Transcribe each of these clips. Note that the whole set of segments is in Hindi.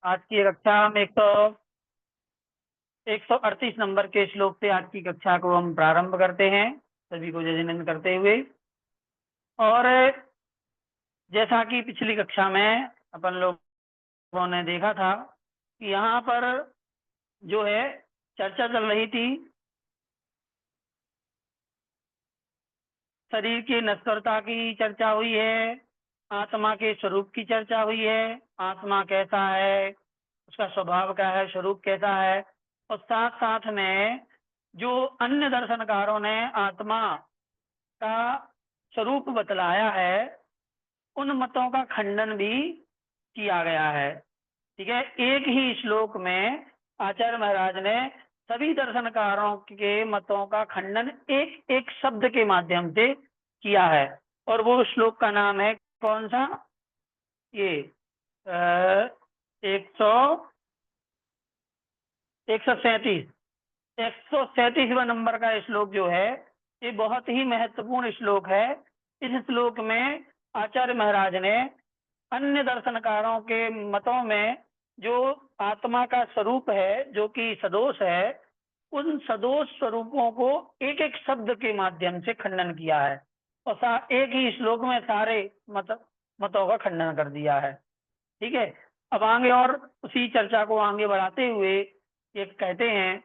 आज की कक्षा हम 138 नंबर के श्लोक से आज की कक्षा को हम प्रारंभ करते हैं, सभी को जय जिनेंद्र करते हुए। और जैसा कि पिछली कक्षा में अपन लोगों ने देखा था कि यहाँ पर जो है चर्चा चल रही थी शरीर की नश्वरता की चर्चा हुई है, आत्मा के स्वरूप की चर्चा हुई है, आत्मा कैसा है, उसका स्वभाव क्या है, स्वरूप कैसा है। और साथ साथ में जो अन्य दर्शनकारों ने आत्मा का स्वरूप बतलाया है, उन मतों का खंडन भी किया गया है। ठीक है, एक ही श्लोक में आचार्य महाराज ने सभी दर्शनकारों के मतों का खंडन एक एक शब्द के माध्यम से किया है। और वो श्लोक का नाम है कौन सा? ये 137वां नंबर का श्लोक जो है, ये बहुत ही महत्वपूर्ण श्लोक है। इस श्लोक में आचार्य महाराज ने अन्य दर्शनकारों के मतों में जो आत्मा का स्वरूप है, जो कि सदोष है, उन सदोष स्वरूपों को एक एक शब्द के माध्यम से खंडन किया है। और एक ही श्लोक में सारे मतों का खंडन कर दिया है। ठीक है, अब आगे और उसी चर्चा को आगे बढ़ाते हुए ये कहते हैं,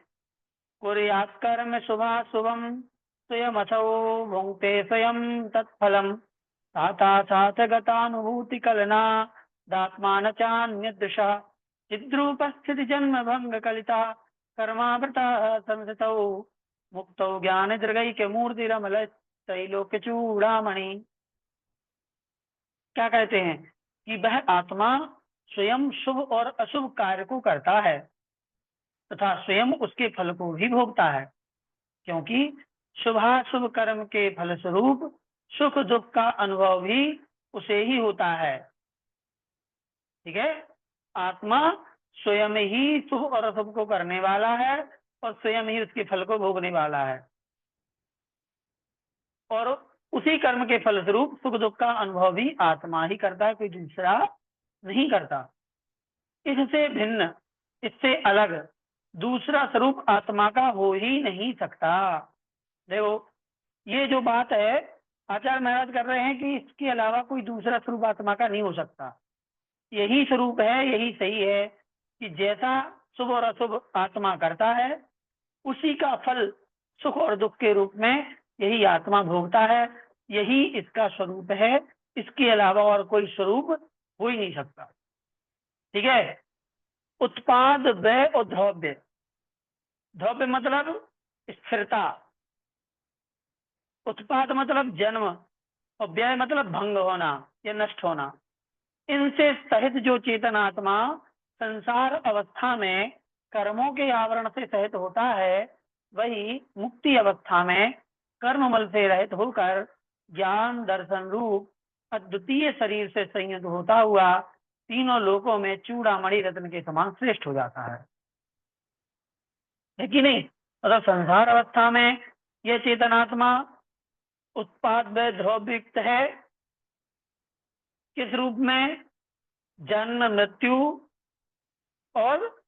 कुर्यात् कर्म शुभाशुभम स्वयं अथो भुंक्ते स्वयं तत्फलम ताता साथ गतानुभूति कलना दात्मान चान्यदृशा चिद्रूपस्थिति जन्म भंग कलिता कर्मावृता संसतौ मुक्तौ ज्ञान दृगैक्य मूर्ति रमल त्रैलोक्य चूड़ामणि। क्या कहते हैं कि वह आत्मा स्वयं शुभ और अशुभ कार्य को करता है तथा स्वयं उसके फल को भी भोगता है, क्योंकि शुभाशुभ कर्म के फलस्वरूप सुख दुख का अनुभव भी उसे ही होता है। ठीक है, आत्मा स्वयं ही शुभ और अशुभ को करने वाला है और स्वयं ही उसके फल को भोगने वाला है, और उसी कर्म के फलस्वरूप सुख दुख का अनुभव भी आत्मा ही करता है, कोई दूसरा नहीं करता। इससे भिन्न, इससे अलग दूसरा स्वरूप आत्मा का हो ही नहीं सकता। देखो, ये जो बात है आचार्य महाराज कर रहे हैं कि इसके अलावा कोई दूसरा स्वरूप आत्मा का नहीं हो सकता। यही स्वरूप है, यही सही है कि जैसा शुभ और अशुभ आत्मा करता है, उसी का फल सुख और दुख के रूप में यही आत्मा भोगता है। यही इसका स्वरूप है, इसके अलावा और कोई स्वरूप हो ही नहीं सकता। ठीक है, उत्पाद व्यय और द्रव्य। द्रव्य मतलब स्थिरता, उत्पाद मतलब जन्म, और व्यय मतलब भंग होना या नष्ट होना। इनसे सहित जो चेतन आत्मा संसार अवस्था में कर्मों के आवरण से सहित होता है, वही मुक्ति अवस्था में कर्ममल से रहित होकर ज्ञान दर्शन रूप अद्वितीय शरीर से संयुक्त होता हुआ तीनों लोकों में चूड़ामणि रत्न के समान श्रेष्ठ हो जाता है कि नहीं? मतलब संसार अवस्था में यह चेतनात्मा उत्पाद व द्रव्युक्त है। किस रूप में? जन्म मृत्यु और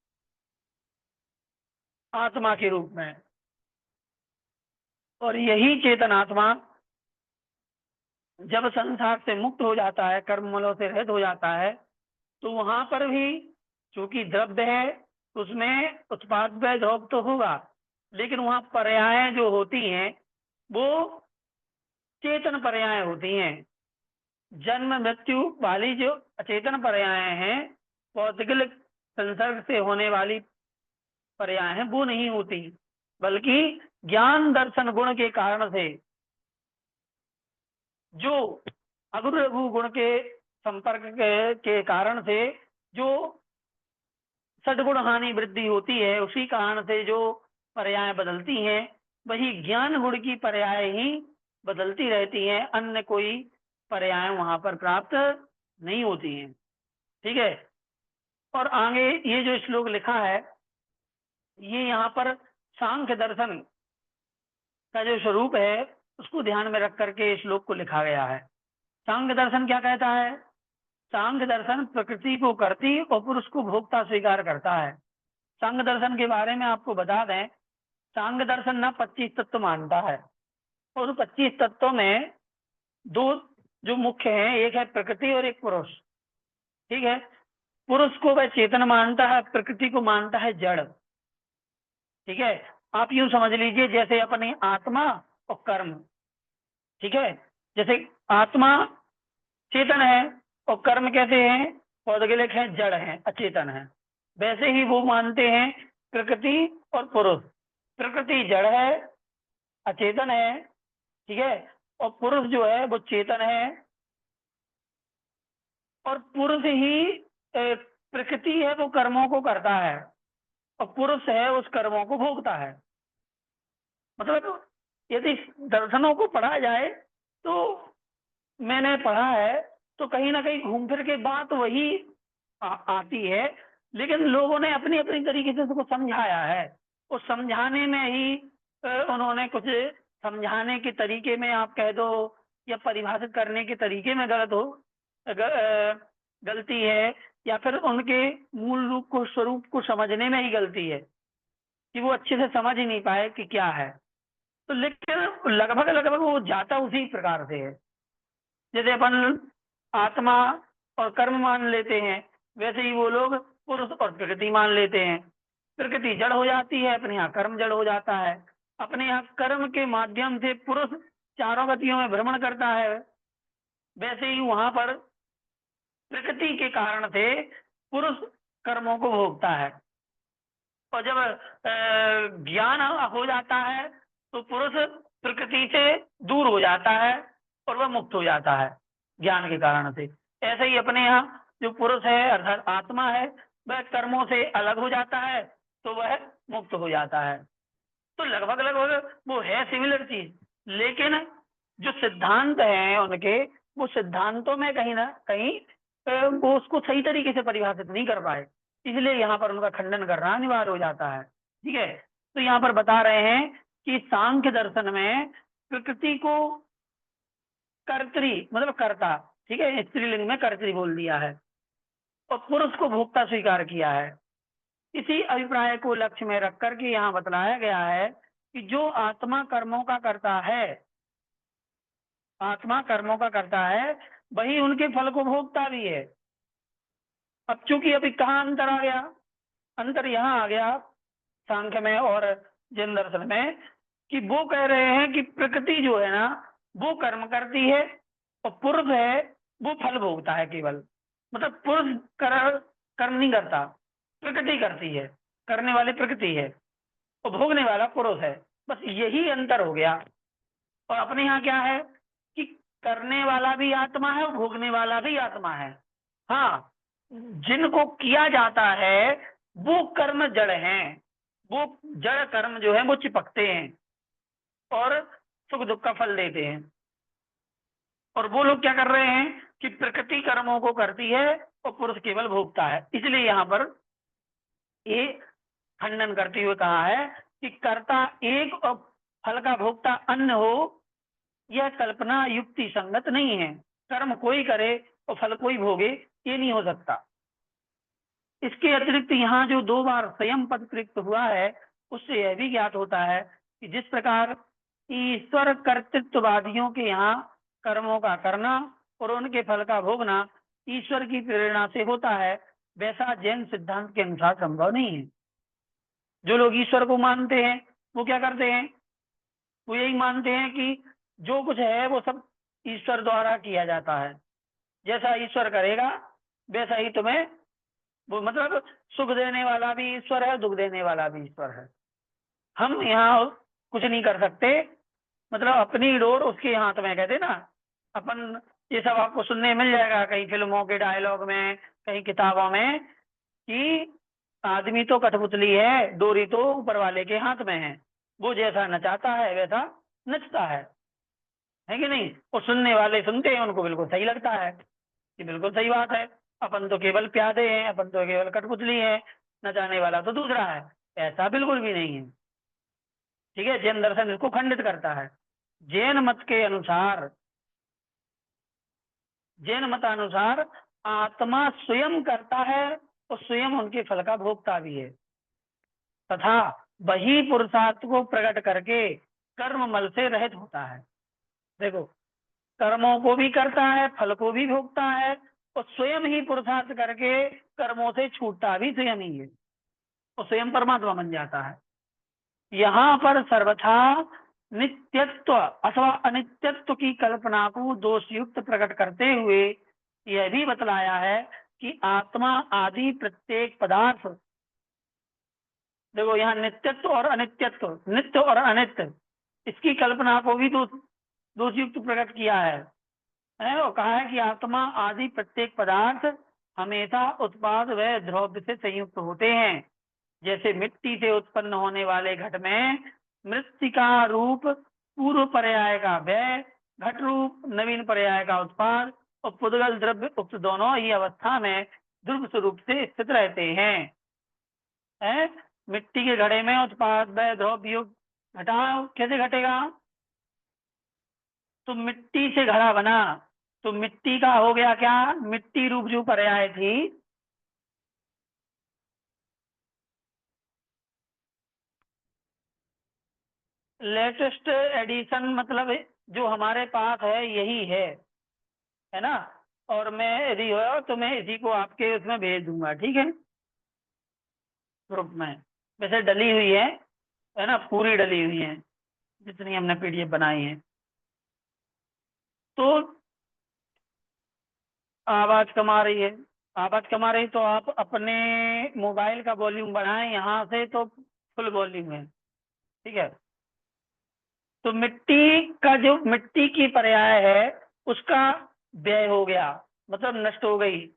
आत्मा के रूप में। और यही चेतनात्मा जब संसार से मुक्त हो जाता है, कर्ममलों से रहित हो जाता है, तो वहां पर भी चूंकि द्रव्य है, उसमें उत्पाद व द्रव्य तो होगा, लेकिन वहां पर्याय जो होती हैं वो चेतन पर्याय होती हैं। जन्म मृत्यु वाली जो अचेतन पर्याय हैं, भौतिक संसर्ग से होने वाली पर्याय हैं, वो नहीं होती, बल्कि ज्ञान दर्शन गुण के कारण से जो अगुर लघु गुण के संपर्क के कारण से जो सदगुण हानि वृद्धि होती है, उसी कारण से जो पर्याय बदलती हैं, वही ज्ञान गुण की पर्याय ही बदलती रहती हैं, अन्य कोई पर्याय वहां पर प्राप्त नहीं होती हैं। ठीक है, और आगे ये जो श्लोक लिखा है, ये यहाँ पर सांख्य दर्शन का जो स्वरूप है उसको ध्यान में रख करके श्लोक को लिखा गया है। सांख्य दर्शन क्या कहता है? सांख्य दर्शन प्रकृति को कर्ती और पुरुष को भोक्ता स्वीकार करता है। सांख्य दर्शन के बारे में आपको बता दें, सांख्य दर्शन ना 25 तत्व मानता है, और 25 तत्वों में दो जो मुख्य हैं, एक है प्रकृति और एक पुरुष। ठीक है, पुरुष को वह चेतन मानता है, प्रकृति को मानता है जड़। ठीक है, आप यूं समझ लीजिए जैसे अपनी आत्मा और कर्म। ठीक है, जैसे आत्मा चेतन है और कर्म कैसे हैं, पौद्गलिक हैं, जड़ हैं, अचेतन है, वैसे ही वो मानते हैं प्रकृति और पुरुष। प्रकृति जड़ है, अचेतन है, ठीक है, और पुरुष जो है वो चेतन है, और पुरुष ही प्रकृति है वो कर्मों को करता है, और पुरुष है उस कर्मों को भोगता है। मतलब यदि दर्शनों को पढ़ा जाए तो मैंने पढ़ा है तो कहीं ना कहीं घूम फिर के बात वही आती है, लेकिन लोगों ने अपनी अपनी तरीके से उसको समझाया है। उस समझाने में ही उन्होंने कुछ समझाने के तरीके में आप कह दो, या परिभाषित करने के तरीके में गलती है, या फिर उनके मूल रूप को, स्वरूप को समझने में ही गलती है कि वो अच्छे से समझ ही नहीं पाए कि क्या है। तो लेकिन लगभग लगभग वो जाता उसी प्रकार से है। जैसे अपन आत्मा और कर्म मान लेते हैं, वैसे ही वो लोग पुरुष और प्रकृति मान लेते हैं। प्रकृति जड़ हो जाती है, अपने यहाँ कर्म जड़ हो जाता है। अपने यहाँ कर्म के माध्यम से पुरुष चारों गतियों में भ्रमण करता है, वैसे ही वहां पर प्रकृति के कारण से पुरुष कर्मों को भोगता है। और जब ज्ञान हो जाता है तो पुरुष प्रकृति से दूर हो जाता है और वह मुक्त हो जाता है ज्ञान के कारण से। ऐसे ही अपने यहाँ जो पुरुष है अर्थात आत्मा है, वह कर्मों से अलग हो जाता है तो वह मुक्त हो जाता है। तो लगभग लगभग वो है सिमिलर चीज, लेकिन जो सिद्धांत है उनके, वो सिद्धांतों में कहीं ना कहीं वो उसको सही तरीके से परिभाषित नहीं कर पाए, इसलिए यहाँ पर उनका खंडन करना अनिवार्य हो जाता है। ठीक है, तो यहाँ पर बता रहे हैं कि सांख्य दर्शन में प्रकृति को कर्त्री मतलब कर्ता, ठीक है, स्त्रीलिंग में कर्त्री बोल दिया है, और पुरुष को भोक्ता स्वीकार किया है। इसी अभिप्राय को लक्ष्य में रख करके यहाँ बतलाया गया है कि जो आत्मा कर्मों का करता है, आत्मा कर्मों का करता है, वही उनके फल को भोगता भी है। अब चूंकि अभी कहाँ अंतर आ गया, अंतर यहाँ आ गया सांख्य में और जैन दर्शन में, कि वो कह रहे हैं कि प्रकृति जो है ना वो कर्म करती है, और पुरुष है वो फल भोगता है केवल। मतलब पुरुष कर्म नहीं करता, प्रकृति करती है, करने वाली प्रकृति है और भोगने वाला पुरुष है, बस यही अंतर हो गया। और अपने यहाँ क्या है कि करने वाला भी आत्मा है और भोगने वाला भी आत्मा है। हाँ, जिनको किया जाता है वो कर्म जड़ हैं, वो जड़ कर्म जो है वो चिपकते हैं और सुख दुख का फल देते हैं। और वो लोग क्या कर रहे हैं कि प्रकृति कर्मों को करती है और पुरुष केवल भोगता है। इसलिए यहाँ पर ये खंडन करते हुए कहा है कि कर्ता एक और फल का भोक्ता अन्य हो, यह कल्पना युक्ति संगत नहीं है। कर्म कोई करे और फल कोई भोगे, ये नहीं हो सकता। इसके अतिरिक्त यहाँ जो 2 बार स्वयं पद प्रयुक्त हुआ है, उससे यह भी ज्ञात होता है कि जिस प्रकार ईश्वर कर्तृत्ववादियों के यहाँ कर्मों का करना और उनके फल का भोगना ईश्वर की प्रेरणा से होता है, वैसा जैन सिद्धांत के अनुसार संभव नहीं है। जो लोग ईश्वर को मानते हैं वो क्या करते हैं, वो यही मानते हैं कि जो कुछ है वो सब ईश्वर द्वारा किया जाता है, जैसा ईश्वर करेगा वैसा ही तुम्हें, वो मतलब सुख देने वाला भी ईश्वर है, दुख देने वाला भी ईश्वर है। हम यहाँ कुछ नहीं कर सकते, मतलब अपनी डोर उसके हाथ में, कहते ना अपन। ये सब आपको सुनने मिल जाएगा कहीं फिल्मों के डायलॉग में, कहीं किताबों में, कि आदमी तो कठपुतली है, डोरी तो ऊपर वाले के हाथ में है, वो जैसा नचाता है वैसा नचता है कि नहीं। और सुनने वाले सुनते हैं, उनको बिल्कुल सही लगता है कि बिल्कुल सही बात है, अपन तो केवल प्यादे हैं, अपन तो केवल कठपुतली है, नचाने वाला तो दूसरा है। ऐसा बिल्कुल भी नहीं है। ठीक है, जैन दर्शन इसको खंडित करता है। जैन मत के अनुसार, जैन मतानुसार आत्मा स्वयं करता है और स्वयं उनके फल का भोगता भी है, तथा वही पुरुषार्थ को प्रकट करके कर्म मल से रहित होता है। देखो, कर्मों को भी करता है, फल को भी भोगता है, और स्वयं ही पुरुषार्थ करके कर्मों से छूटता भी स्वयं ही है, और स्वयं परमात्मा बन जाता है। यहाँ पर सर्वथा नित्यत्व अथवा अनित्यत्व की कल्पना को दोषयुक्त प्रकट करते हुए यह भी बतलाया है कि आत्मा आदि प्रत्येक पदार्थ, देखो यहाँ नित्यत्व और अनित्यत्व, नित्य और अनित्य, इसकी कल्पना को भी दोषयुक्त प्रकट किया है और कहा है कि आत्मा आदि प्रत्येक पदार्थ हमेशा उत्पाद व द्रव्य से संयुक्त होते हैं। जैसे मिट्टी से उत्पन्न होने वाले घट में मृत्तिका रूप पूर्व पर्याय का व्यय, घट रूप नवीन पर्याय का उत्पाद और पुद्गल द्रव्य उक्त दोनों ही अवस्था में ध्रुव स्वरूप से स्थित रहते हैं। मिट्टी के घड़े में उत्पाद व्यय द्रव्य युक्त घटाओ कैसे घटेगा? तो मिट्टी से घड़ा बना, तो मिट्टी का हो गया क्या? मिट्टी रूप जो पर्याय थी, लेटेस्ट एडिशन मतलब जो हमारे पास है यही है ना। और मैं यदि हो तो मैं इसी को आपके उसमें भेज दूंगा, ठीक है, ग्रुप में। वैसे डली हुई है ना, पूरी डली हुई है जितनी हमने पीडीएफ बनाई है। तो आवाज कम आ रही है, आवाज कम आ रही, तो आप अपने मोबाइल का वॉल्यूम बढ़ाएं, यहाँ से तो फुल वॉल्यूम है, ठीक है। तो मिट्टी का जो मिट्टी की पर्याय है उसका व्यय हो गया, मतलब नष्ट हो गई,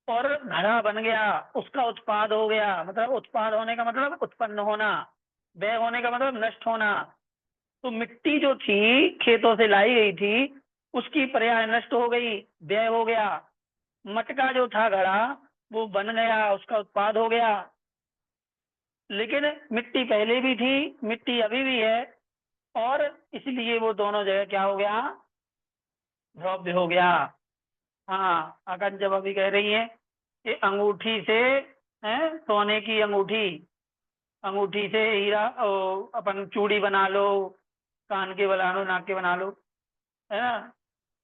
और घड़ा बन गया, उसका उत्पाद हो गया, मतलब उत्पाद होने का मतलब उत्पन्न होना, व्यय होने का मतलब नष्ट होना। तो मिट्टी जो थी खेतों से लाई गई थी, उसकी पर्याय नष्ट हो गई, व्यय हो गया। मटका जो था घड़ा, वो बन गया, उसका उत्पाद हो गया। लेकिन मिट्टी पहले भी थी, मिट्टी अभी भी है, और इसलिए वो दोनों जगह क्या हो गया? द्रव्य हो गया। हाँ, आकाश जब अभी कह रही है कि अंगूठी से सोने की अंगूठी, अंगूठी से हीरा अपन चूड़ी बना लो, कान के बना लो, नाक के बना लो, है ना,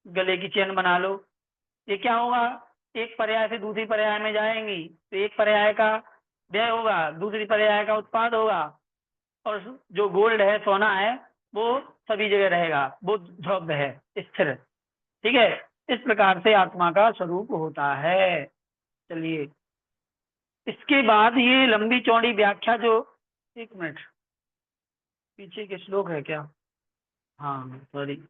गले की चेन बना लो। ये क्या होगा? एक पर्याय से दूसरी पर्याय में जाएंगी, तो एक पर्याय का व्यय होगा, दूसरी पर्याय का उत्पाद होगा, और जो गोल्ड है, सोना है, वो सभी जगह रहेगा, वो द्रव्य है, स्थिर, ठीक है। इस प्रकार से आत्मा का स्वरूप होता है। चलिए, इसके बाद ये लंबी चौड़ी व्याख्या जो, एक मिनट, पीछे के श्लोक है क्या? हाँ सॉरी।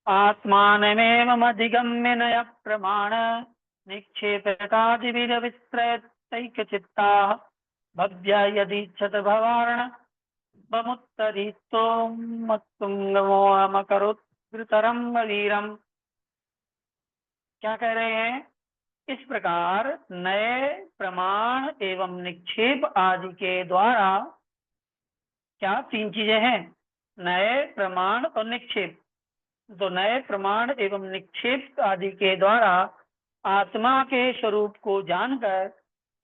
आत्मानमेवमधिगम्य नय प्रमाण निक्षेपकादिविरवित्रयैकचित्ताः भव्या यदीच्छत भवार्ण बमुत्तरीत्वमत्तुङ्गमोहमकरोत्तरं वीरम। क्या कह रहे हैं? इस प्रकार नए प्रमाण एवं निक्षेप आदि के द्वारा, क्या तीन चीजें हैं, नए प्रमाण और निक्षेप। तो नए प्रमाण एवं निक्षेप आदि के द्वारा आत्मा के स्वरूप को जानकर,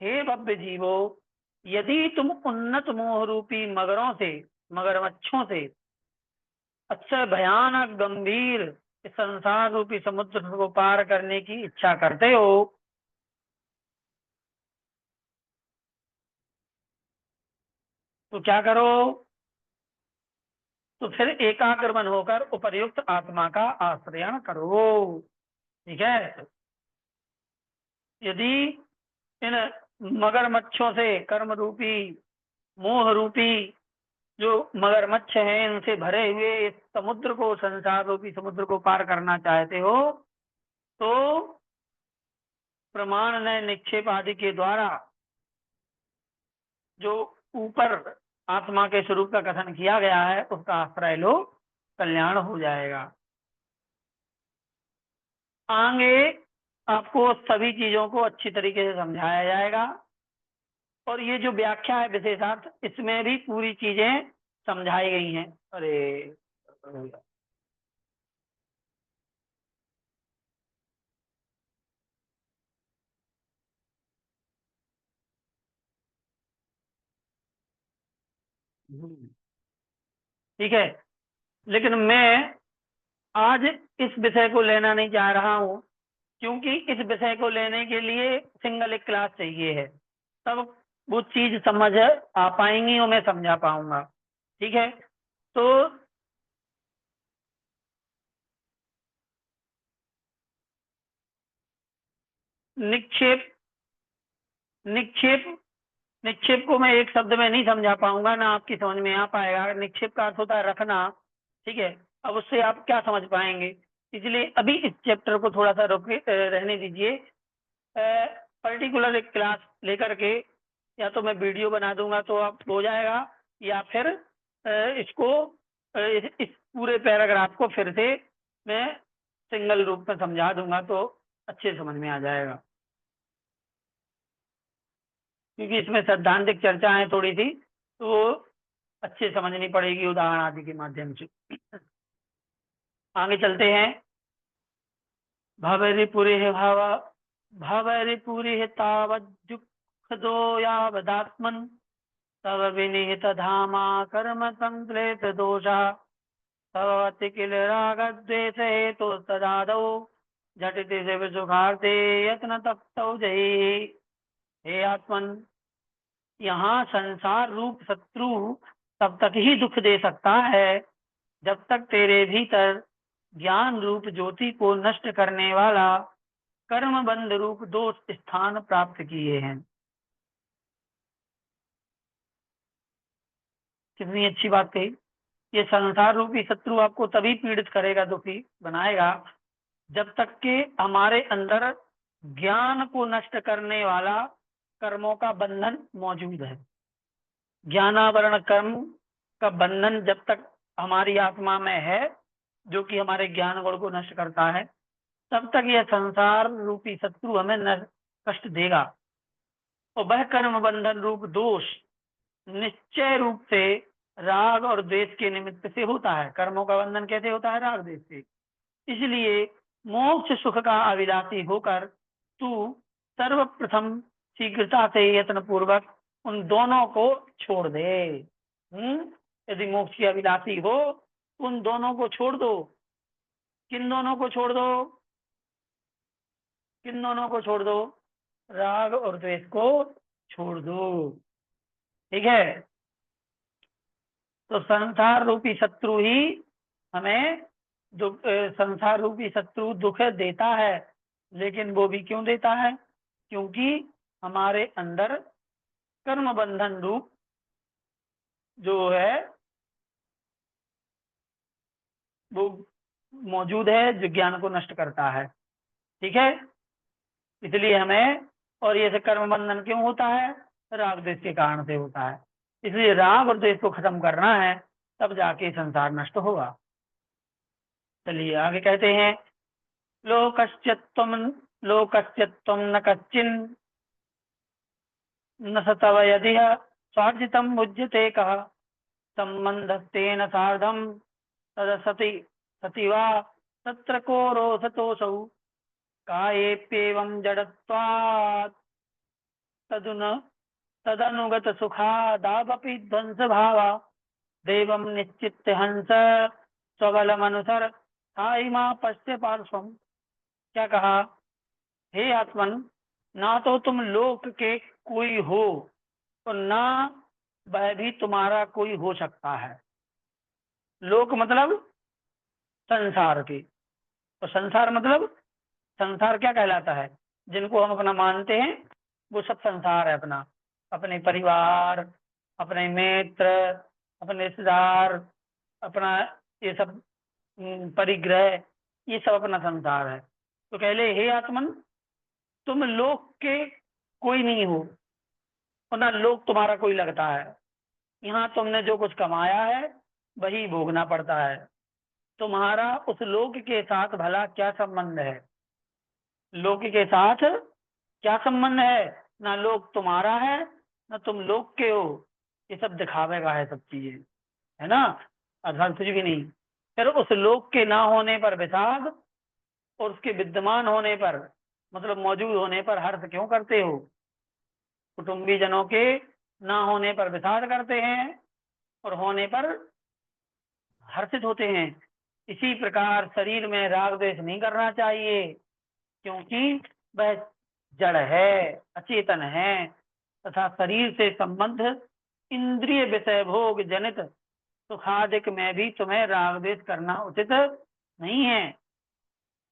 हे भव्य जीवो, यदि तुम उन्नत मोह रूपी मगरों से, मगरमच्छों से, अच्छा भयानक गंभीर इस संसार रूपी समुद्र को पार करने की इच्छा करते हो, तो क्या करो? तो फिर एकाग्र मन होकर उपर्युक्त आत्मा का आश्रयण करो, ठीक है। यदि इन मगरमच्छों से, कर्म रूपी, मोह रूपी जो मगरमच्छ हैं, इनसे भरे हुए इस समुद्र को, संसार रूपी समुद्र को पार करना चाहते हो, तो प्रमाण नए निक्षेप आदि के द्वारा जो ऊपर आत्मा के स्वरूप का कथन किया गया है उसका आश्रय लो, कल्याण हो जाएगा। आगे आपको सभी चीजों को अच्छी तरीके से समझाया जाएगा, और ये जो व्याख्या है विशेषार्थ, इसमें भी पूरी चीजें समझाई गई हैं। अरे ठीक है, लेकिन मैं आज इस विषय को लेना नहीं चाह रहा हूँ, क्योंकि इस विषय को लेने के लिए सिंगल एक क्लास चाहिए है, तब वो चीज समझ आ पाएंगी और मैं समझा पाऊंगा। ठीक है, तो निक्षेप निक्षेप निक्षेप को मैं एक शब्द में नहीं समझा पाऊंगा, ना आपकी समझ में आ पाएगा। निक्षेप का अर्थ होता है रखना। ठीक है, अब उससे आप क्या समझ पाएंगे, इसलिए अभी इस चैप्टर को थोड़ा सा रोके रहने दीजिए। पर्टिकुलर एक क्लास लेकर के या तो मैं वीडियो बना दूंगा तो आप हो जाएगा, या फिर इसको इस पूरे पैराग्राफ को फिर से मैं सिंगल रूप में समझा दूंगा तो अच्छे समझ में आ जाएगा, क्योंकि इसमें सैद्धांतिक चर्चा है थोड़ी सी, तो वो अच्छे समझनी पड़ेगी उदाहरण आदि के माध्यम से। आगे चलते हैं। भवरिपुरिः भवरिपुरिः तावद्युक्खदो यावदात्मन् तव विनिहितधामा कर्म संक्लेश दोषः भवति किल रागद्वेषहेतुस्तदादौ झटिति शिव सुखार्थे यत्न तप्तौ जयी। हे आत्मन, यहाँ संसार रूप शत्रु तब तक ही दुख दे सकता है जब तक तेरे भीतर ज्ञान रूप ज्योति को नष्ट करने वाला कर्म बंध रूप दोष स्थान प्राप्त किए हैं। कितनी अच्छी बात कही। ये संसार रूपी शत्रु आपको तभी पीड़ित करेगा, दुखी बनाएगा, जब तक कि हमारे अंदर ज्ञान को नष्ट करने वाला कर्मों का बंधन मौजूद है। ज्ञानावरण कर्म का बंधन जब तक हमारी आत्मा में है, जो कि हमारे ज्ञान गुण को नष्ट करता है, तब तक यह संसार रूपी शत्रु हमें कष्ट देगा। और वह कर्म बंधन रूप दोष निश्चय रूप से राग और द्वेष के निमित्त से होता है। कर्मों का बंधन कैसे होता है? राग द्वेष से। इसलिए मोक्ष सुख का अभिलाषी होकर तू सर्वप्रथम शीघ्रता से यत्न पूर्वक उन दोनों को छोड़ दे। यदि मोक्ष की अभिलाषी हो, उन दोनों को छोड़ दो। किन दोनों को छोड़ दो? किन दोनों को छोड़ दो? राग और द्वेष को छोड़ दो। ठीक है, तो संसार रूपी शत्रु ही हमें संसार रूपी शत्रु दुख देता है, लेकिन वो भी क्यों देता है? क्योंकि हमारे अंदर कर्म बंधन रूप जो है वो मौजूद है, जो ज्ञान को नष्ट करता है। ठीक है, इसलिए हमें, और ये कर्म बंधन क्यों होता है? राग द्वेष के कारण से होता है। इसलिए राग और द्वेष को खत्म करना है, तब जाके संसार नष्ट होगा। चलिए आगे कहते हैं। लोकस्यत्वं न कश्चिन् न स तव यदि स्वार्जितं भुज्यते कः सम्बन्धस्तेन सार्धं तदसति सति वा तत्र को रोषतोऽसौ कायेप्येवं जडत्वात् तदनुगत सुखादावपि ध्वंस भावा देवं निश्चित्य हंस स्वबलमनुसर साई मां पश्य पार्श्वम। क्या कहा? हे आत्मन, ना तो तुम लोक के कोई हो और ना वह भी तुम्हारा कोई हो सकता है। लोक मतलब संसार के, और संसार मतलब, संसार क्या कहलाता है? जिनको हम अपना मानते हैं वो सब संसार है अपना। अपने परिवार, अपने मित्र, अपने रिश्तेदार, अपना ये सब परिग्रह, ये सब अपना संसार है। तो कह ले, हे आत्मन, तुम लोक के कोई नहीं हो और ना लोक तुम्हारा कोई लगता है। यहाँ तुमने जो कुछ कमाया है वही भोगना पड़ता है। तुम्हारा उस लोक के साथ भला क्या संबंध है? लोक के साथ क्या संबंध है? ना लोक तुम्हारा है ना तुम लोक के हो। ये सब दिखावे का है, सब चीजें, है ना, अर्थात कुछ भी नहीं। फिर उस लोक के ना होने पर विषाद और उसके विद्यमान होने पर, मतलब मौजूद होने पर हर्ष क्यों करते हो? कुटुंबी जनों के ना होने पर विषाद करते हैं और होने पर हर्षित होते हैं। इसी प्रकार शरीर में राग द्वेष नहीं करना चाहिए, क्योंकि वह जड़ है, अचेतन है, तथा शरीर से संबंध इंद्रिय विषय भोग जनित सुखादिक में भी तुम्हें राग द्वेष करना उचित नहीं है।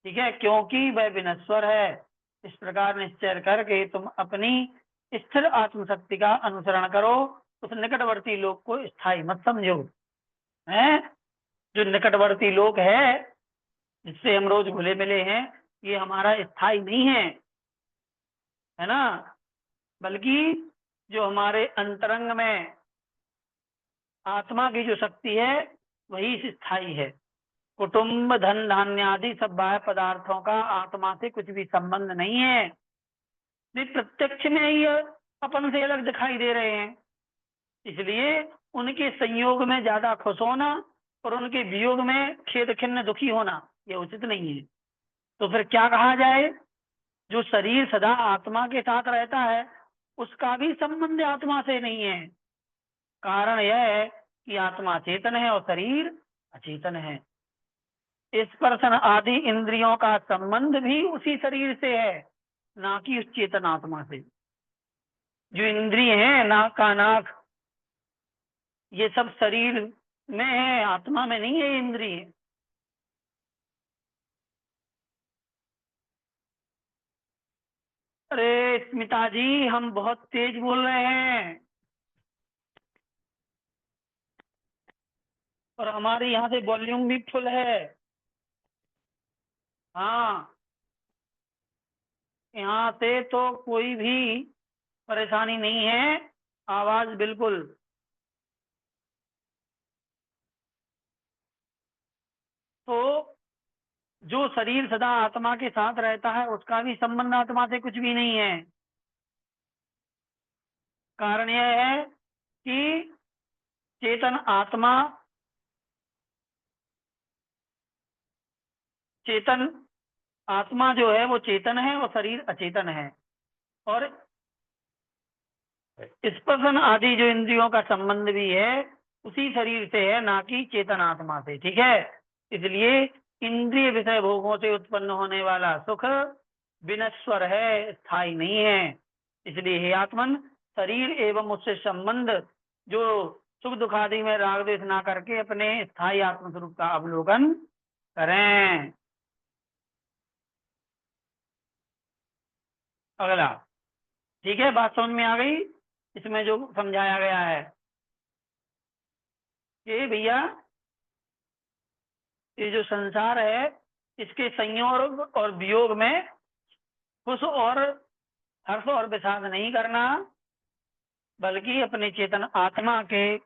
ठीक है, क्योंकि वह विनश्वर है। इस प्रकार निश्चय करके तुम अपनी स्थिर आत्मशक्ति का अनुसरण करो। उस निकटवर्ती लोक को स्थायी मत समझो। है जो निकटवर्ती लोक है, जिससे हम रोज घुले मिले हैं, ये हमारा स्थायी नहीं है ना, बल्कि जो हमारे अंतरंग में आत्मा की जो शक्ति है वही स्थायी है। कुटुंब धन धान्य आदि सब बाह्य पदार्थों का आत्मा से कुछ भी संबंध नहीं है। वे प्रत्यक्ष में ही अपन से अलग दिखाई दे रहे हैं, इसलिए उनके संयोग में ज्यादा खुश होना और उनके वियोग में खेद खिन्न दुखी होना ये उचित नहीं है। तो फिर क्या कहा जाए? जो शरीर सदा आत्मा के साथ रहता है उसका भी संबंध आत्मा से नहीं है। कारण यह है कि आत्मा चेतन है और शरीर अचेतन है। स्पर्शन आदि इंद्रियों का संबंध भी उसी शरीर से है, ना कि उस चेतन आत्मा से। जो इंद्रिय है, नाक कानाक, ये सब शरीर में है, आत्मा में नहीं है इंद्रिय। अरे स्मिता जी, हम बहुत तेज बोल रहे हैं और हमारे यहाँ से वॉल्यूम भी फुल है। हाँ, यहाँ से तो कोई भी परेशानी नहीं है, आवाज बिल्कुल। तो जो शरीर सदा आत्मा के साथ रहता है उसका भी संबंध आत्मा से कुछ भी नहीं है। कारण यह है कि चेतन आत्मा, चेतन आत्मा जो है वो चेतन है और शरीर अचेतन है। और स्पर्शन आदि जो इंद्रियों का संबंध भी है उसी शरीर से है, ना कि चेतन आत्मा से। ठीक है, इसलिए इंद्रिय विषय भोगों से उत्पन्न होने वाला सुख विनश्वर है, स्थायी नहीं है। इसलिए हे आत्मन, शरीर एवं उससे संबंध जो सुख दुखादि में राग द्वेष ना करके अपने स्थायी आत्म स्वरूप का अवलोकन करें। अगला, ठीक है, बात समझ में आ गई? इसमें जो समझाया गया है कि भैया ये जो संसार है इसके संयोग और वियोग में खुश और हर्ष और विषाद नहीं करना, बल्कि अपने चेतन आत्मा के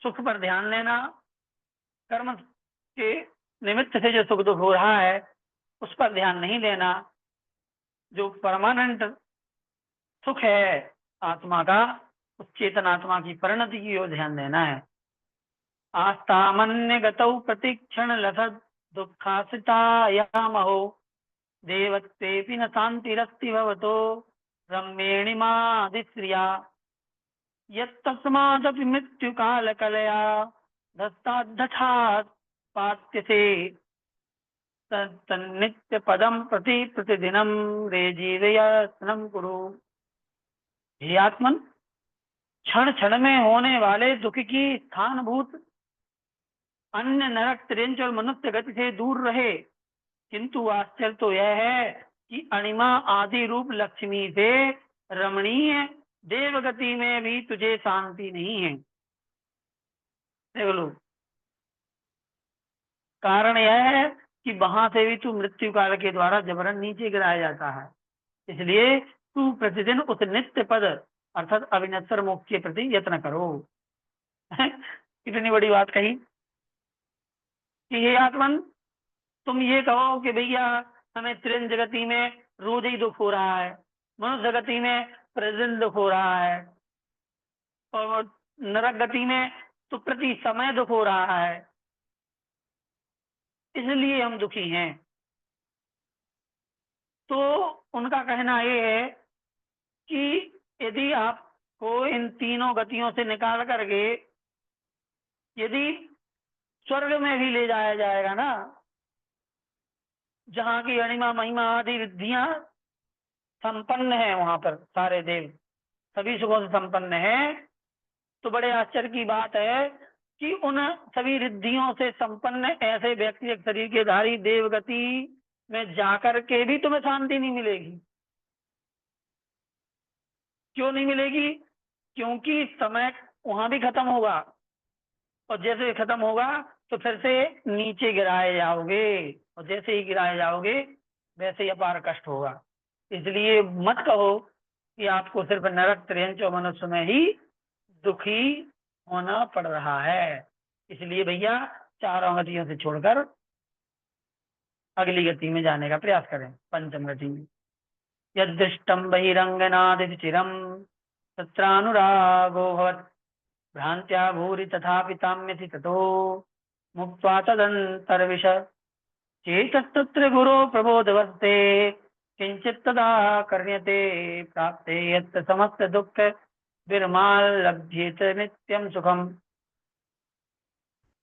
सुख पर ध्यान देना। कर्म के निमित्त से जो सुख दुख हो रहा है उस पर ध्यान नहीं देना। जो परमानेंट सुख है आत्मा का, उस चेतन आत्मा की परिणति की ओर ध्यान देना है। आस्तामन्य गतौ प्रतिक्षण लसद दुःखासितायामहो देवत्वेऽपि न शान्तिरस्ति भवतो रम्येणिमादिश्रिया यत्तस्मादपि मृत्युकालकलया दत्ताद्धठात् पात्यसे तन्नित्य पदम प्रति प्रतिदिनम रे जीवयत्नं कुरु। हे आत्मन, क्षण क्षण में होने वाले दुख की स्थानभूत अन्य नरक त्रिंच और मनुष्य गति से दूर रहे, किंतु आश्चर्य तो यह है कि अणिमा आदि रूप लक्ष्मी से रमणीय देवगति में भी तुझे शांति नहीं है। देख लो, कारण यह है कि वहां से भी तू मृत्यु काल के द्वारा जबरन नीचे गिराया जाता है। इसलिए तू प्रतिदिन उस नित्य पद अर्थात अविनश्वर मोक्ष के प्रति यत्न करो। कितनी बड़ी बात कही कि हे आत्मन, तुम ये कहो कि भैया हमें त्रिन जगती में रोज ही दुख हो रहा है, मनुष्य गति में प्रतिदिन दुख हो रहा है, और नरक गति में तो प्रति समय दुख हो रहा है, इसलिए हम दुखी हैं। तो उनका कहना ये है कि यदि आपको इन तीनों गतियों से निकाल करके यदि स्वर्ग में भी ले जाया जाएगा ना, जहाँ की अणिमा महिमा आदि रिद्धियां संपन्न है, वहां पर सारे देव सभी सुखों से संपन्न है, तो बड़े आश्चर्य की बात है कि उन सभी रिद्धियों से संपन्न ऐसे व्यक्तिगत शरीर के धारी देवगति में जाकर के भी तुम्हें शांति नहीं मिलेगी। क्यों नहीं मिलेगी? क्योंकि समय वहां भी खत्म होगा, और जैसे ही खत्म होगा तो फिर से नीचे गिराए जाओगे, और जैसे ही गिराए जाओगे वैसे ही अपार कष्ट होगा। इसलिए मत कहो कि आपको सिर्फ नरक, त्रियंच और मनुष्य में ही दुखी होना पड़ रहा है। इसलिए भैया चारों गतियों से छोड़कर अगली गति में जाने का प्रयास करें, पंचम गति में। यदृष्टम बहिरंगनादि चिरम तत्रानुरागो भवत् भ्रांत्या भूरि तथापि ताम्यति ततो मुक्त्वा तदंतर्विश चेतस्तत्र गुरो प्रबोधवस्ते किंचित तदा कर्ण्यते प्राप्ते यत् समस्त दुख विरमालभ्येत नित्यम सुखम।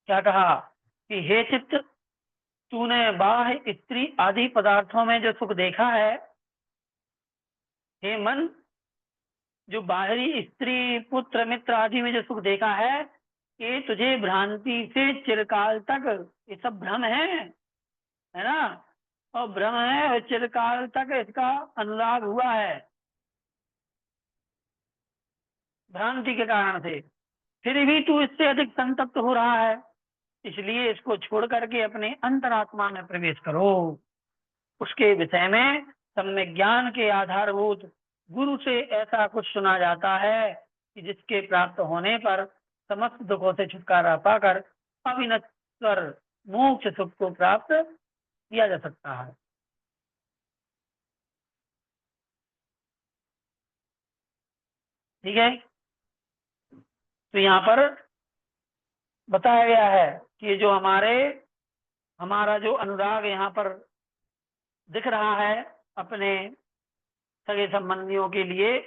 क्या कहा कि हे चित्त, तूने बाह्य स्त्री आदि पदार्थों में जो सुख देखा है, हे मन, जो बाहरी स्त्री पुत्र मित्र आदि में जो सुख देखा है, ये तुझे भ्रांति से चिरकाल तक, ये सब भ्रम है ना, और भ्रम है, और चिरकाल तक इसका अनुराग हुआ है भ्रांति के कारण से, फिर भी तू इससे अधिक संतप्त हो रहा है। इसलिए इसको छोड़ करके अपने अंतरात्मा में प्रवेश करो। उसके विषय में सम्यक ज्ञान के आधारभूत गुरु से ऐसा कुछ सुना जाता है कि जिसके प्राप्त होने पर समस्त दुखों से छुटकारा पाकर अविनश्वर मोक्ष सुख को प्राप्त किया जा सकता है। ठीक है, तो यहाँ पर बताया गया है कि जो हमारा जो अनुराग यहाँ पर दिख रहा है अपने सगे संबंधियों के लिए,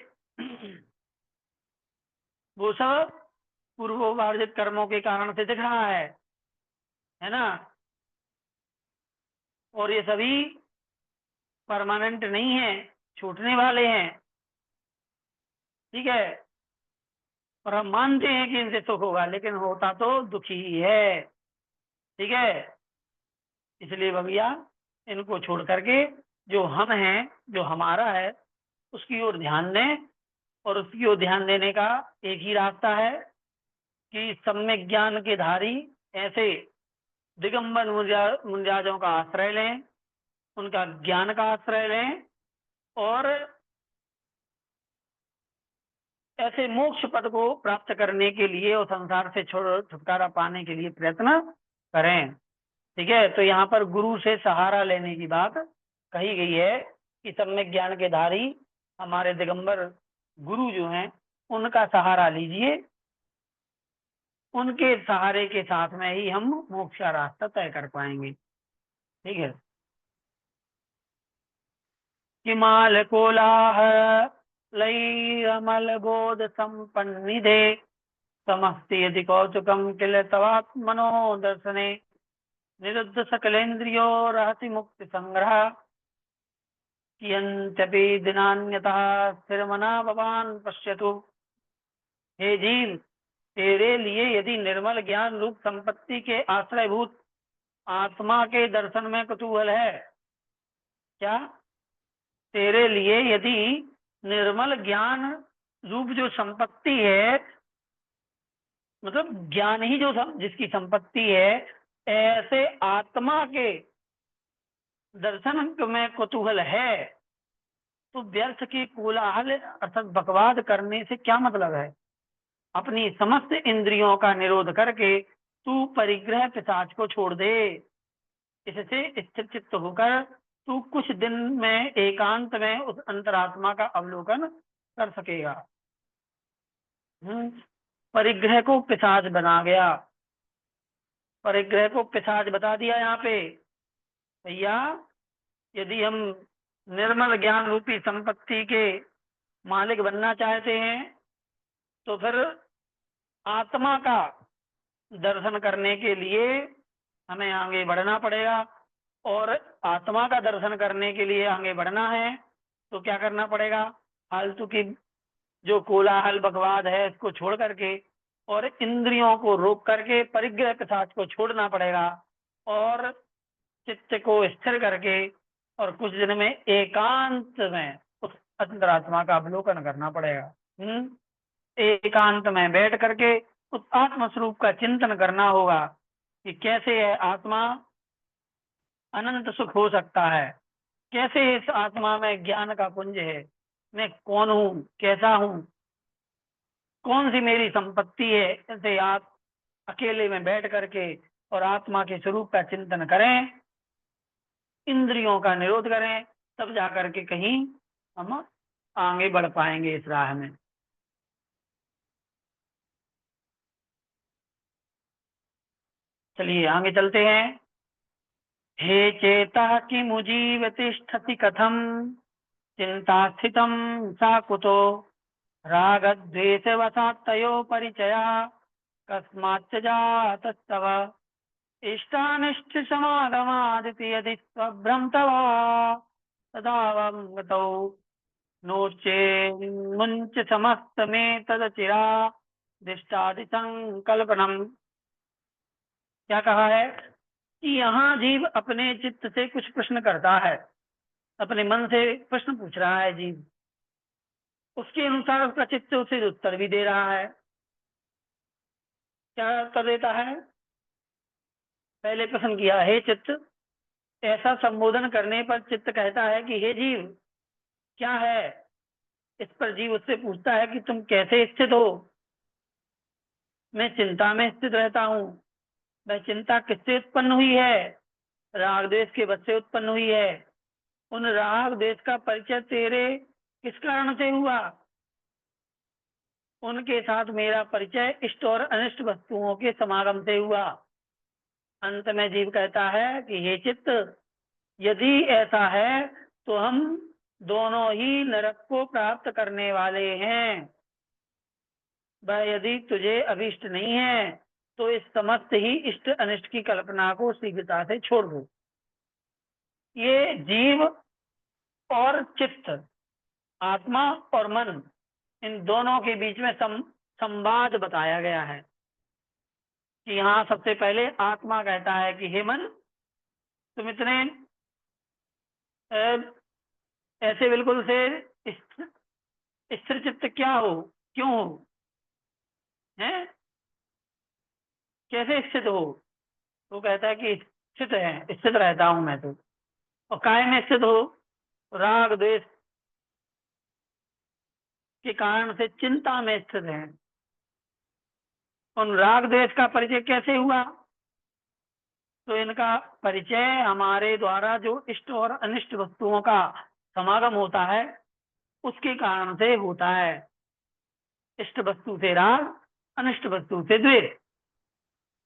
वो सब पूर्वोपार्जित कर्मों के कारण से दिख रहा है ना, और ये सभी परमानेंट नहीं है, छूटने वाले हैं। ठीक है, और हम मानते हैं कि इनसे सुख होगा, लेकिन होता तो दुखी ही है। ठीक है, इसलिए भैया इनको छोड़ करके जो हम हैं, जो हमारा है, उसकी ओर ध्यान दें। और उसकी ओर ध्यान देने का एक ही रास्ता है कि सम्यक ज्ञान के धारी ऐसे दिगंबर मुंजाजों का आश्रय लें, उनका ज्ञान का आश्रय लें, और ऐसे मोक्ष पद को प्राप्त करने के लिए और संसार से छुटकारा पाने के लिए प्रयत्न करें। ठीक है, तो यहाँ पर गुरु से सहारा लेने की बात कही गई है कि सम्यक ज्ञान के धारी हमारे दिगंबर गुरु जो हैं, उनका सहारा लीजिए। उनके सहारे के साथ में ही हम मोक्ष का रास्ता तय कर पाएंगे। ठीक है, हिमाल कोलाह लैरमल बोध संपन्निधे समस्ति यदि कौतुकम किल तवात्मनो दर्शने निरुद्ध सकलेन्द्रियो रहति मुक्ति संग्रह कियंत्यपि दिनान्यतः स्थिरमना भवान पश्यतु। हे जीव, तेरे लिए यदि निर्मल ज्ञान रूप संपत्ति के आश्रयभूत आत्मा के दर्शन में कुतूहल है, क्या तेरे लिए यदि निर्मल ज्ञान रूप जो संपत्ति है, मतलब ज्ञान ही जो जिसकी संपत्ति है, ऐसे आत्मा के दर्शन में कुतूहल है, तो व्यर्थ के कोलाहल अर्थात बकवाद करने से क्या मतलब है। अपनी समस्त इंद्रियों का निरोध करके तू परिग्रह पिशाच को छोड़ दे। इससे स्थिर चित्त होकर तू कुछ दिन में एकांत में उस अंतरात्मा का अवलोकन कर सकेगा। परिग्रह को पिशाच बना गया, परिग्रह को पिशाच बता दिया यहाँ पे। भैया यदि हम निर्मल ज्ञान रूपी संपत्ति के मालिक बनना चाहते हैं, तो फिर आत्मा का दर्शन करने के लिए हमें आगे बढ़ना पड़ेगा, और आत्मा का दर्शन करने के लिए आगे बढ़ना है तो क्या करना पड़ेगा? फालतू की जो कोलाहल बकवाद है इसको छोड़ करके और इंद्रियों को रोक करके परिग्रह पिशाच को छोड़ना पड़ेगा, और चित्त को स्थिर करके और कुछ दिन में एकांत में उस अंतरात्मा का अवलोकन करना पड़ेगा। एकांत में बैठ करके उस आत्म स्वरूप का चिंतन करना होगा कि कैसे है आत्मा अनंत सुख हो सकता है, कैसे इस आत्मा में ज्ञान का पुंज है, मैं कौन हूँ, कैसा हूँ, कौन सी मेरी संपत्ति है। ऐसे आप अकेले में बैठ करके और आत्मा के स्वरूप का चिंतन करें, इंद्रियों का निरोध करें, तब जाकर के कहीं हम आगे बढ़ पाएंगे इस राह में। चलिए आगे चलते हैं। हे चेता किमुजीव तिष्ठति कथम चिंता स्थितम सा कुतो रागद्वेषवशात्तयो परिचया कस्माच्च जातस्तव इष्टानिष्ट समागमादिति यदि स्वभ्रमतवा तदावं गतौ नोच्चेन्मुञ्च समस्तमे तदचिरा दिष्टादि संकल्पनम। क्या कहा है कि यहाँ जीव अपने चित्त से कुछ प्रश्न करता है, अपने मन से प्रश्न पूछ रहा है जीव, उसके अनुसार उसका चित्त उसे उत्तर भी दे रहा है। क्या उत्तर देता है? पहले प्रश्न किया, हे चित्त, ऐसा संबोधन करने पर चित्त कहता है कि हे जीव क्या है। इस पर जीव उससे पूछता है कि तुम कैसे स्थित हो। मैं चिंता में स्थित रहता हूँ। वह चिंता किससे उत्पन्न हुई है? राग द्वेष के वश से उत्पन्न हुई है। उन राग द्वेष का परिचय तेरे किस कारण से हुआ? उनके साथ मेरा परिचय इष्ट और अनिष्ट वस्तुओं के समागम से हुआ। अंत में जीव कहता है कि हे चित्त, यदि ऐसा है तो हम दोनों ही नरक को प्राप्त करने वाले हैं। वह यदि तुझे अभिष्ट नहीं है तो इस समस्त ही इष्ट अनिष्ट की कल्पना को शीघ्रता से छोड़ दो। ये जीव और चित्त, आत्मा और मन, इन दोनों के बीच में संवाद बताया गया है कि यहाँ सबसे पहले आत्मा कहता है कि हे मन, तुम इतने ऐसे बिल्कुल से स्थिर चित्त क्या हो, क्यों हो, हैं, कैसे स्थित हो? तो कहता है कि स्थित है, स्थित रहता हूं मैं तो। और काय में स्थित हो? राग द्वेष के कारण से चिंता में स्थित है। उन राग द्वेष का परिचय कैसे हुआ? तो इनका परिचय हमारे द्वारा जो इष्ट और अनिष्ट वस्तुओं का समागम होता है उसके कारण से होता है। इष्ट वस्तु से राग, अनिष्ट वस्तु से द्वेष।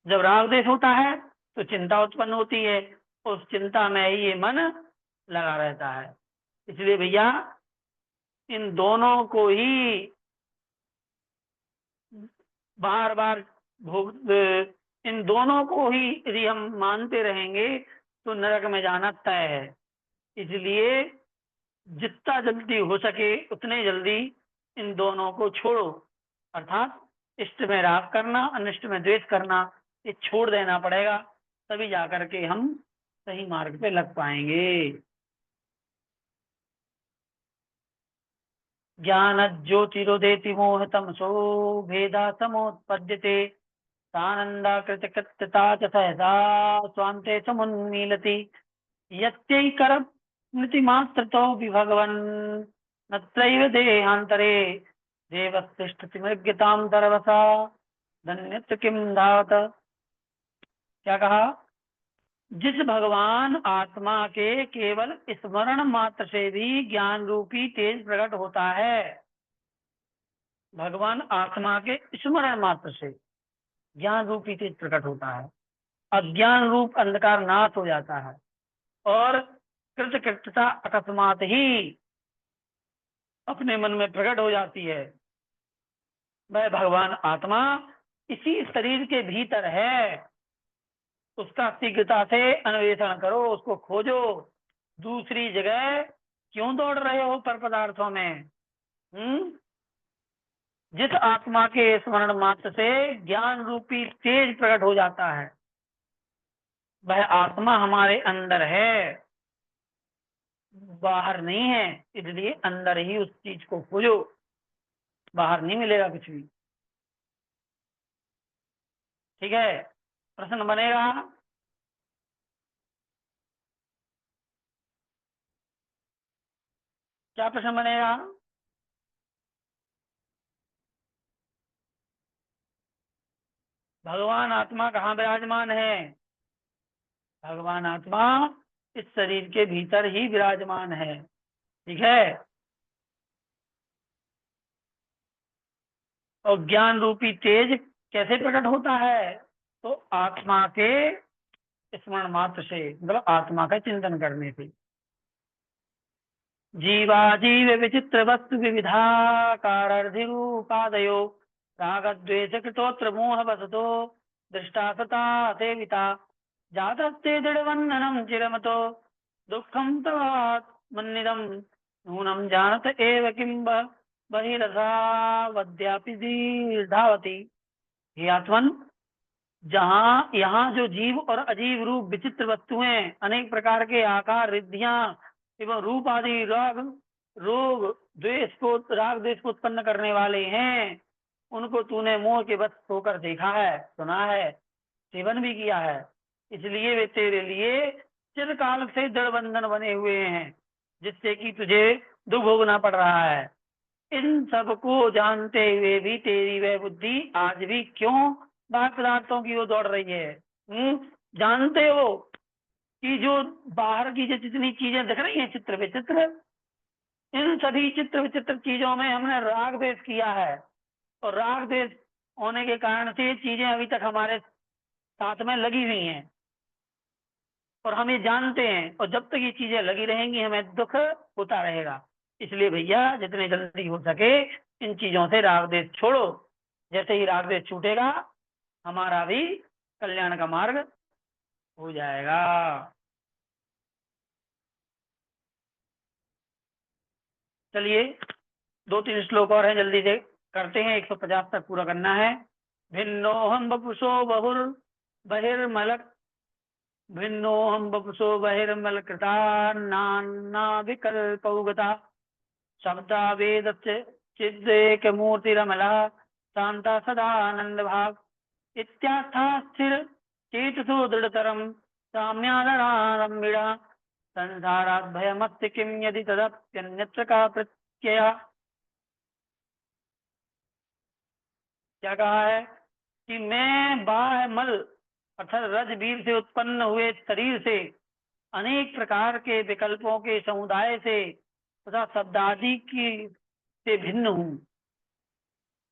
जब राग द्वेष होता है तो चिंता उत्पन्न होती है, उस चिंता में ही ये मन लगा रहता है। इसलिए भैया इन दोनों को ही बार बार भोग, इन दोनों को ही यदि हम मानते रहेंगे तो नरक में जाना तय है। इसलिए जितना जल्दी हो सके उतने जल्दी इन दोनों को छोड़ो, अर्थात इष्ट में राग करना, अनिष्ट में द्वेष करना, ये छोड़ देना पड़ेगा, तभी जाकर के हम सही मार्ग पे लग पाएंगे। ज्ञान ज्योतिरोदेति मोहतमसो भेदा समोत्पद्यते सानंदाकृत कृत्यता च सहसा स्वान्ते समुन्मीलति यत्यैकरप्रीतिमात्रतो विभगवन् नत्रैव देहान्तरे देवस्तिष्ठति मृग्यतां दरवसा धन्यत्र किं धात। क्या कहा? जिस भगवान आत्मा के केवल स्मरण मात्र से भी ज्ञान रूपी तेज प्रकट होता है, भगवान आत्मा के स्मरण मात्र से ज्ञान रूपी तेज प्रकट होता है, अज्ञान रूप अंधकार नाश हो जाता है और कृतकृत्यता अकस्मात ही अपने मन में प्रकट हो जाती है। वह भगवान आत्मा इसी शरीर के भीतर है, उसका शीघ्रता से अन्वेषण करो, उसको खोजो। दूसरी जगह क्यों दौड़ रहे हो पर पदार्थों में? जिस आत्मा के स्मरण मात्र से ज्ञान रूपी तेज प्रकट हो जाता है, वह आत्मा हमारे अंदर है, बाहर नहीं है। इसलिए अंदर ही उस चीज को खोजो, बाहर नहीं मिलेगा कुछ भी। ठीक है, प्रश्न बनेगा। क्या प्रश्न बनेगा? भगवान आत्मा कहाँ विराजमान है? भगवान आत्मा इस शरीर के भीतर ही विराजमान है। ठीक है, और ज्ञान रूपी तेज कैसे प्रकट होता है? तो आत्मा के स्मरण मात्र से, मतलब आत्मा का चिंतन करने से। जीवाजीव विचित्र वस्तु विविधाकारर्धिरूपादयो रागद्वेष कृतोत्र मोह वसतो दृष्टा सता सेविता जातस्ते दृढ़वन्धनं चिरमतो दुःखं तवात्मन्निदं नूनं जानत एव किं बहिरसावद्यापि दीर्घावति। हे आत्मन, जहाँ यहाँ जो जीव और अजीव रूप विचित्र वस्तुएं, अनेक प्रकार के आकार, रिद्धियां एवं रूप आदि राग रोग द्वेष को राग द्वेष को उत्पन्न करने वाले हैं, उनको तूने मोह के वश होकर देखा है, सुना है, सेवन भी किया है। इसलिए वे तेरे लिए चिरकाल से दृढ़ बंधन बने हुए हैं, जिससे कि तुझे दुख भोगना पड़ रहा है। इन सबको जानते हुए भी तेरी वह बुद्धि आज भी क्यों बाहर पदार्थों की ओर दौड़ रही है? जानते हो कि जो बाहर की जो जितनी चीजें दिख रही हैं चित्र विचित्र, इन सभी चित्र विचित्र चीजों में हमने राग द्वेष किया है, और राग द्वेष होने के कारण से चीजें अभी तक हमारे साथ में लगी हुई हैं, और हम ये जानते हैं, और जब तक ये चीजें लगी रहेंगी हमें दुख होता रहेगा। इसलिए भैया जितने जल्दी हो सके इन चीजों से राग द्वेष छोड़ो। जैसे ही राग द्वेष छूटेगा हमारा भी कल्याण का मार्ग हो जाएगा। चलिए 2-3 श्लोक और हैं, जल्दी से करते हैं, 150 तक पूरा करना है। भिन्नोहम बपुषो बहुर बहिर्मलक भिन्नोहम बपुषो बहिर्मलकृता नाना विकल्पौगता शब्दा वेद चिदेक मूर्तिरमला शांता सदानंद भाव इत्याथा स्थिर चेतसो दृढ़तरम साम्यादरारंभिड़ा संसारात भयमस्ति किम यदि तदप्यन्यत्र का प्रत्यय। क्या कहा है कि मैं बाह्य मल अर्थात रजबीर से उत्पन्न हुए शरीर से अनेक प्रकार के विकल्पों के समुदाय से तथा शब्दादि की से भिन्न हूँ।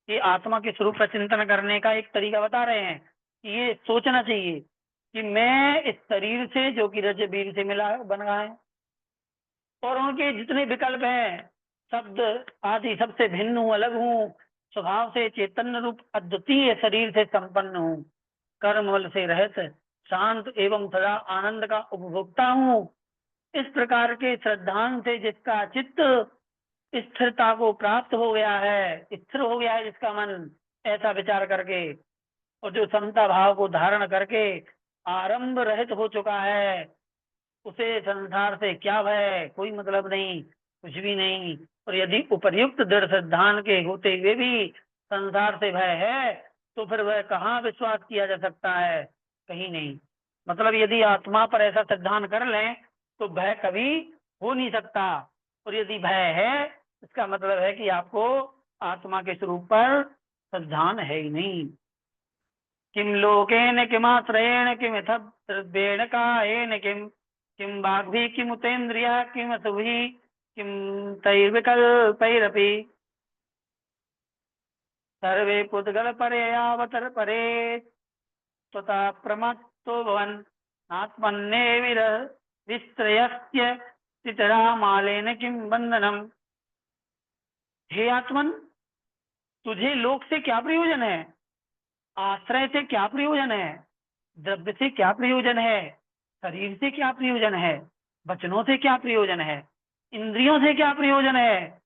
ये आत्मा के स्वरूप का चिंतन करने का एक तरीका बता रहे हैं कि ये सोचना चाहिए कि मैं इस शरीर से जो कि रजबीर से मिला बन रहा है, और उनके जितने विकल्प हैं शब्द आदि सबसे भिन्न हूँ, अलग हूँ, स्वभाव से चैतन्य रूप अद्वितीय शरीर से संपन्न हूँ, कर्म बल से रहित शांत एवं सदा आनंद का उपभोक्ता हूँ। इस प्रकार के श्रद्धान से जिसका चित्त स्थिरता को प्राप्त हो गया है, स्थिर हो गया है जिसका मन, ऐसा विचार करके, और जो समता भाव को धारण करके आरंभ रहित हो चुका है, उसे संसार से क्या भय, कोई मतलब नहीं, कुछ भी नहीं। और यदि उपर्युक्त दृढ़ सिद्धांत के होते हुए भी संसार से भय है, तो फिर वह कहाँ विश्वास किया जा सकता है? कहीं नहीं। मतलब यदि आत्मा पर ऐसा सिद्धांत कर लें तो भय कभी हो नहीं सकता, और यदि भय है इसका मतलब है कि आपको आत्मा के स्वरूप पर सिद्धांत है ही नहीं। किम लोकेन किमाश्रयेण किमिथर्वेण कायेन किम वाग्भी किमुतेन्द्रिया किम सुभी किम तैर्विकल्पैरपि सर्वे पुद्गल परे यावतर परे स्वता प्रमत्तो भवन आत्मन्ने विस्त्रयस्य तितरा मालेन किम बंधनम। हे आत्मन, तुझे लोक से क्या प्रयोजन है? आश्रय से क्या प्रयोजन है, द्रव्य से क्या प्रयोजन है, शरीर से क्या प्रयोजन है, वचनों से क्या प्रयोजन है, इंद्रियों से क्या प्रयोजन है,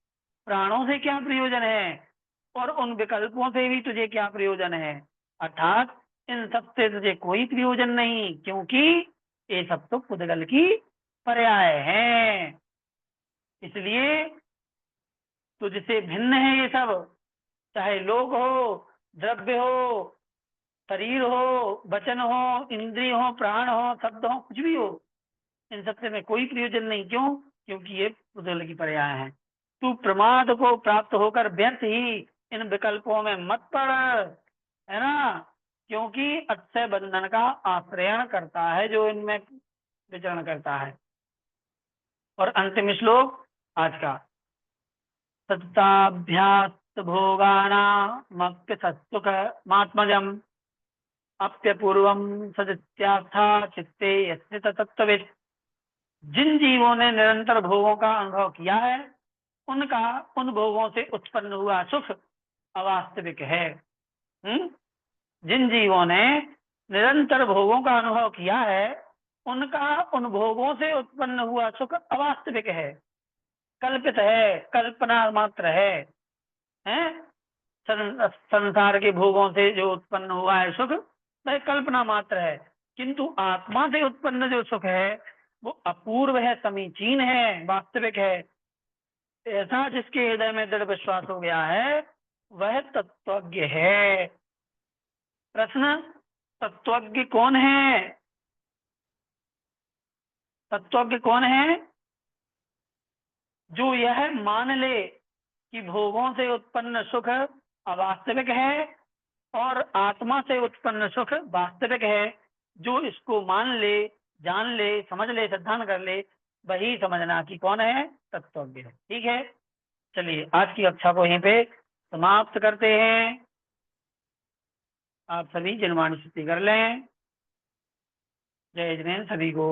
प्राणों से क्या प्रयोजन है, और उन विकल्पों से भी तुझे क्या प्रयोजन है। अर्थात इन सब से तुझे कोई प्रयोजन नहीं, क्योंकि ये सब तो पुद्गल की पर्याय हैं। इसलिए तुझसे भिन्न है ये सब, चाहे लोग हो, द्रव्य हो, शरीर हो, वचन हो, इंद्रिय हो, प्राण हो, शब्द हो, कुछ भी हो, इन सबसे में कोई प्रयोजन नहीं। क्यों? क्योंकि ये पुद्गल की पर्याय है। तू प्रमाद को प्राप्त होकर व्यर्थ ही इन विकल्पों में मत पड़, है ना, क्योंकि अक्षय बंधन का आश्रयण करता है जो इनमें विचरण करता है। और अंतिम श्लोक आज का, सत्ताभ्यास भोगानामप्य सत्सुख मात्मजम अप्यपूर्वम सदित्याथा चित्ते यस्य तत्त्ववित्। जिन जीवों ने निरंतर भोगों का अनुभव किया है, उनका उन भोगों से उत्पन्न हुआ सुख अवास्तविक है। जिन जीवों ने निरंतर भोगों का अनुभव किया है, उनका उन भोगों से उत्पन्न हुआ सुख अवास्तविक है, कल्पित है, कल्पना मात्र है, हैं? संसार के भोगों से जो उत्पन्न हुआ है सुख, वह कल्पना मात्र है। किंतु आत्मा से उत्पन्न जो सुख है वो अपूर्व है, समीचीन है, वास्तविक है। ऐसा जिसके हृदय में दृढ़ विश्वास हो गया है, वह तत्वज्ञ है। प्रश्न, तत्वज्ञ कौन है? तत्वज्ञ कौन है? जो यह मान ले कि भोगों से उत्पन्न सुख अवास्तविक है और आत्मा से उत्पन्न सुख वास्तविक है। जो इसको मान ले, जान ले, समझ ले, सिद्धांत कर ले, वही समझना कि कौन है, तत्वज्ञ है। ठीक है, चलिए आज की कक्षा को यहीं पे समाप्त करते हैं। आप सभी जनवाणी स्तुति कर लें। जय जिनेन्द्र सभी को।